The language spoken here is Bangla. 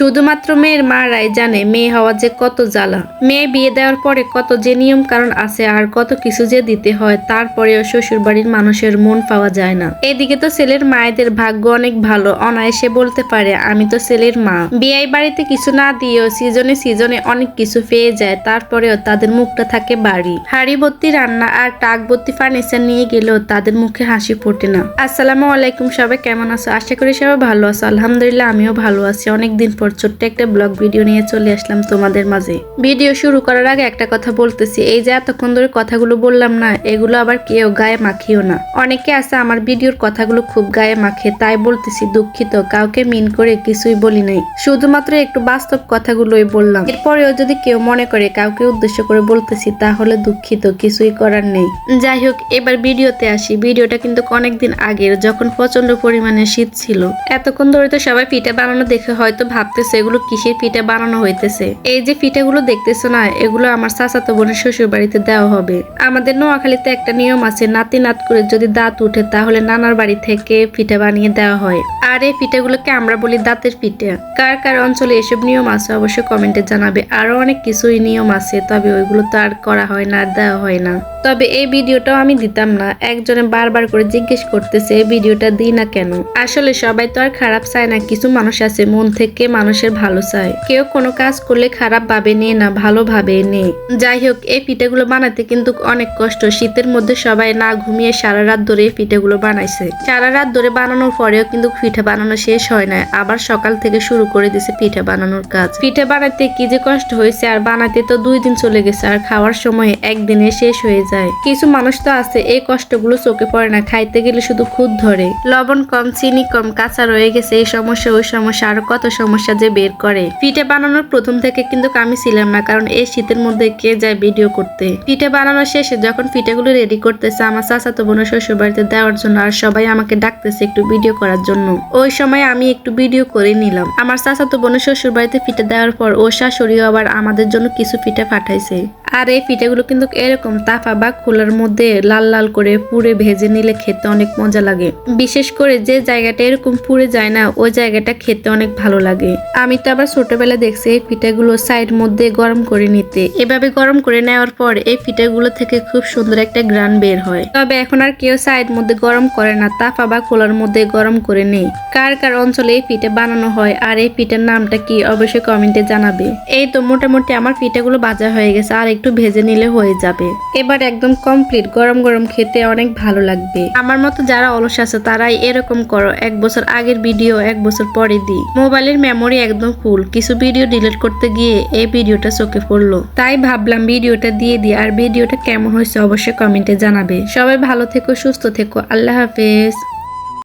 শুধুমাত্র মেয়ের মারাই জানে মেয়ে হওয়া যে কত জ্বালা। মেয়ে বিয়ে দেওয়ার পরে কত যে নিয়ম কারণ আছে আর কত কিছু যে দিতে হয়, তারপরেও শ্বশুর বাড়ির মানুষের মন পাওয়া যায় না। এদিকে তো ছেলের মায়েদের ভাগ্য অনেক ভালো, অনায়াসে বলতে পারে আমি তো ছেলের মা। বিয়ে বাড়িতে কিছু না দিয়েও সিজনে সিজনে অনেক কিছু পেয়ে যায়, তারপরেও তাদের মুখটা থাকে বাড়ি। হাড়ি ভর্তি রান্না আর টাক ভর্তি ফার্নিচার নিয়ে গেলেও তাদের মুখে হাসি ফোটে না। আসসালামু আলাইকুম, সবাই কেমন আছো? আশা করি সবাই ভালো আছো। আলহামদুলিল্লাহ আমিও ভালো আছি। অনেকদিন পর ছোট্ট একটা ব্লগ ভিডিও নিয়ে চলে আসলাম তোমাদের মাঝে। ভিডিও শুরু করার আগে একটা কথা বলতেছি, এই যে এতক্ষণ ধরে কথাগুলো বললাম না, এগুলো আবার কেউ গায়ে মাখিও না। অনেকে আছে আমার ভিডিওর কথাগুলো খুব গায়ে মাখে, তাই বলতেছি দুঃখিত, কাউকে মিন করে কিছুই বলি নাই, শুধুমাত্র একটু বাস্তব কথাগুলোই বললাম। এরপরেও যদি কেউ মনে করে কাউকে উদ্দেশ্য করে বলতেছি তাহলে দুঃখিত, কিছুই করার নেই। যাই হোক, এবার ভিডিওতে আসি। ভিডিওটা কিন্তু অনেকদিন আগের, যখন প্রচন্ড পরিমাণে শীত ছিল। এতক্ষণ ধরে তো সবাই পিঠা বানানো দেখে হয়তো ভাবতেছে এগুলো কিসের পিঠা বানানো হইতেছে। এই যে পিঠাগুলো দেখতেছো না, এগুলো আমার চাচাতো বোনের শ্বশুর বাড়িতে দেওয়া হবে। আমাদের নোয়াখালীতে একটা নিয়ম আছে, নাতি নাত করে যদি দাঁত উঠে তাহলে নানার বাড়ি থেকে পিঠা বানিয়ে দেওয়া হয়। আর এই পিঠাগুলোকে আমরা বলি দাঁতের পিঠা। কার কার অঞ্চলে এসব নিয়ম আছে অবশ্যই কমেন্টে জানাবে। আরো অনেক কিছুই নিয়ম আছে, তবে ওইগুলো তো আর করা হয় না, আর দেওয়া হয় না। তবে এই ভিডিওটাও আমি দিতাম না। একজনে বারবার করে জিজ্ঞেস করতেছে এই ভিডিওটা দিই না কেন। আসলে সবাই তো আর খারাপ চায় না, কিছু মানুষ আছে মন থেকে মানুষের ভালো চায়। কেউ কোনো কাজ করলে খারাপ ভাবে নেই না, ভালো ভাবে নেই। যাই হোক, এই পিঠাগুলো বানাতে কিন্তু অনেক কষ্ট। শীতের মধ্যে সবাই না ঘুমিয়ে সারা রাত ধরে এই পিঠাগুলো বানাইছে। সারা রাত ধরে বানানোর পরেও কিন্তু পিঠা বানানো শেষ হয় না, আবার সকাল থেকে শুরু করে দিছে পিঠা বানানোর কাজ। পিঠা বানাতে কি যে কষ্ট হয়েছে, আর বানাতে তো 2 দিন চলে গেছে, আর খাওয়ার সময় একদিনে শেষ হয়ে যায়। কিছু মানুষ তো আছে এই কষ্টগুলো চোখে পড়ে না, খাইতে গেলে শুধু খুদ ধরে। লবণ কম, চিনি কম, কাঁচা রয়ে গেছে, এই সমস্যা ওই সমস্যা, আরো কত সমস্যা যে বের করে। পিঠা বানানোর প্রথম থেকে কিন্তু আমি ছিলাম না, কারণ এই শীতের মধ্যে কে যায় ভিডিও করতে। পিঠা বানানোর শেষে যখন পিঠাগুলো রেডি করতেছে আমার চাচাতো বোনের শ্বশুর বাড়িতে দেওয়ার জন্য, আর সবাই আমাকে ডাকতেছে একটু ভিডিও করার জন্য, ওই সময় আমি একটু ভিডিও করে নিলাম। আমার চাচাতো বোনের শ্বশুর বাড়িতে পিঠা দেওয়ার পর ও শাশুড়িও আবার আমাদের জন্য কিছু পিঠা পাঠাইছে। আর এই পিঠাগুলো কিন্তু এরকম তাফা বা খোলার মধ্যে লাল লাল করে পুড়ে ভেজে নিলে খেতে অনেক মজা লাগে। বিশেষ করে যে জায়গাটা এরকম পুড়ে যায় না, ওই জায়গাটা খেতে অনেক ভালো লাগে। আমি তো আবার ছোটবেলা দেখছি এই পিঠাগুলো সাইড মধ্যে গরম করে নিতে। এভাবে গরম করে নেওয়ার পর এই পিঠাগুলো থেকে খুব সুন্দর একটা গ্রান বের হয়। তবে এখন আর কেউ সাইড মধ্যে গরম করে না, তাফা বা খোলার মধ্যে গরম করে নেই। কার কার অঞ্চলে এই পিঠা বানানো হয় আর এই পিঠার নামটা কি অবশ্যই কমেন্টে জানাবে। এই তো মোটামুটি আমার পিঠাগুলো ভাজা হয়ে গেছে, আর একটু ভেজে নিলে হয়ে যাবে। এবার একদম কমপ্লিট, গরম গরম খেতে অনেক ভালো লাগবে। আমার মতো যারা অলস আছে তারাই এরকম করো, 1 বছর আগের ভিডিও 1 বছর পরে দিই। মোবাইলের মেমোরি একদম ফুল, কিছু ভিডিও ডিলিট করতে গিয়ে এই ভিডিওটা চোখে পড়লো, তাই ভাবলাম ভিডিওটা দিয়ে দিই। আর ভিডিওটা কেমন হয়েছে অবশ্যই কমেন্টে জানাবে। সবাই ভালো থেকো, সুস্থ থেকো, আল্লাহ হাফেজ।